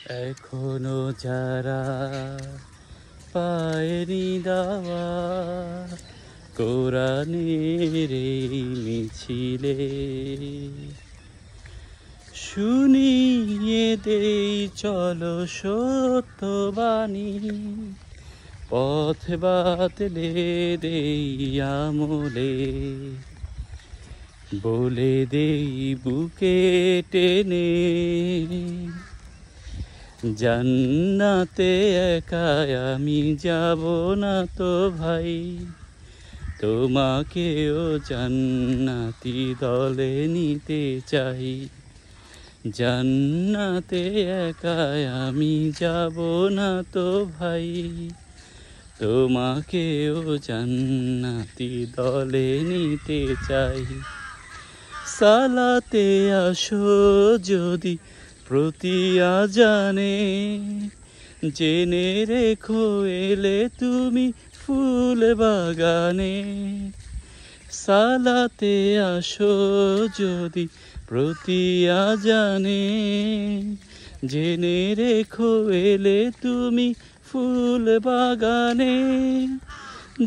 এখনো যারা পায়নি দাওয়া কোরআনের এই মিছিলে, শুনিয়ে দেই চলো সত্যবাণী, পথ বাতলে দেই আমলে, বলে দেই বুকে টেনে জান্নাতে একা আমি যাব না তো ভাই, তোমাকেও জান্নাতি দলে নিতে চাই। জান্নাতে একা আমি যাব না তো ভাই, তোমাকেও জান্নাতি দলে নিতে চাই। সালাতে আসো যদি প্রতি আজানে, জেনে রেখো এলে তুমি ফুল বাগানে। সালাতে আসো যদি প্রতি আজানে, জেনে রেখো এলে তুমি ফুল বাগানে।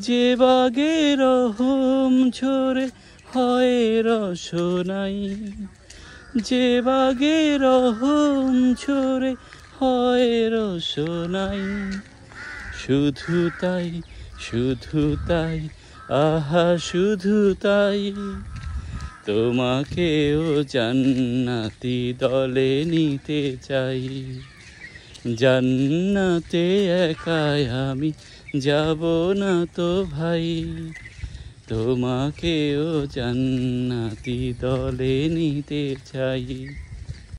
যে বাগে রহম ঝরে হয় রসনাই, যে বাগে রহম ঝরে হয় রসনাই। শুধু তাই, শুধু তাই, আহা শুধু তাই, তোমাকেও জান্নাতি দলে নিতে চাই। জান্নাতে একাই আমি যাব না তো ভাই, তোমাকেও জান্নাতি দলে নিতে চাই।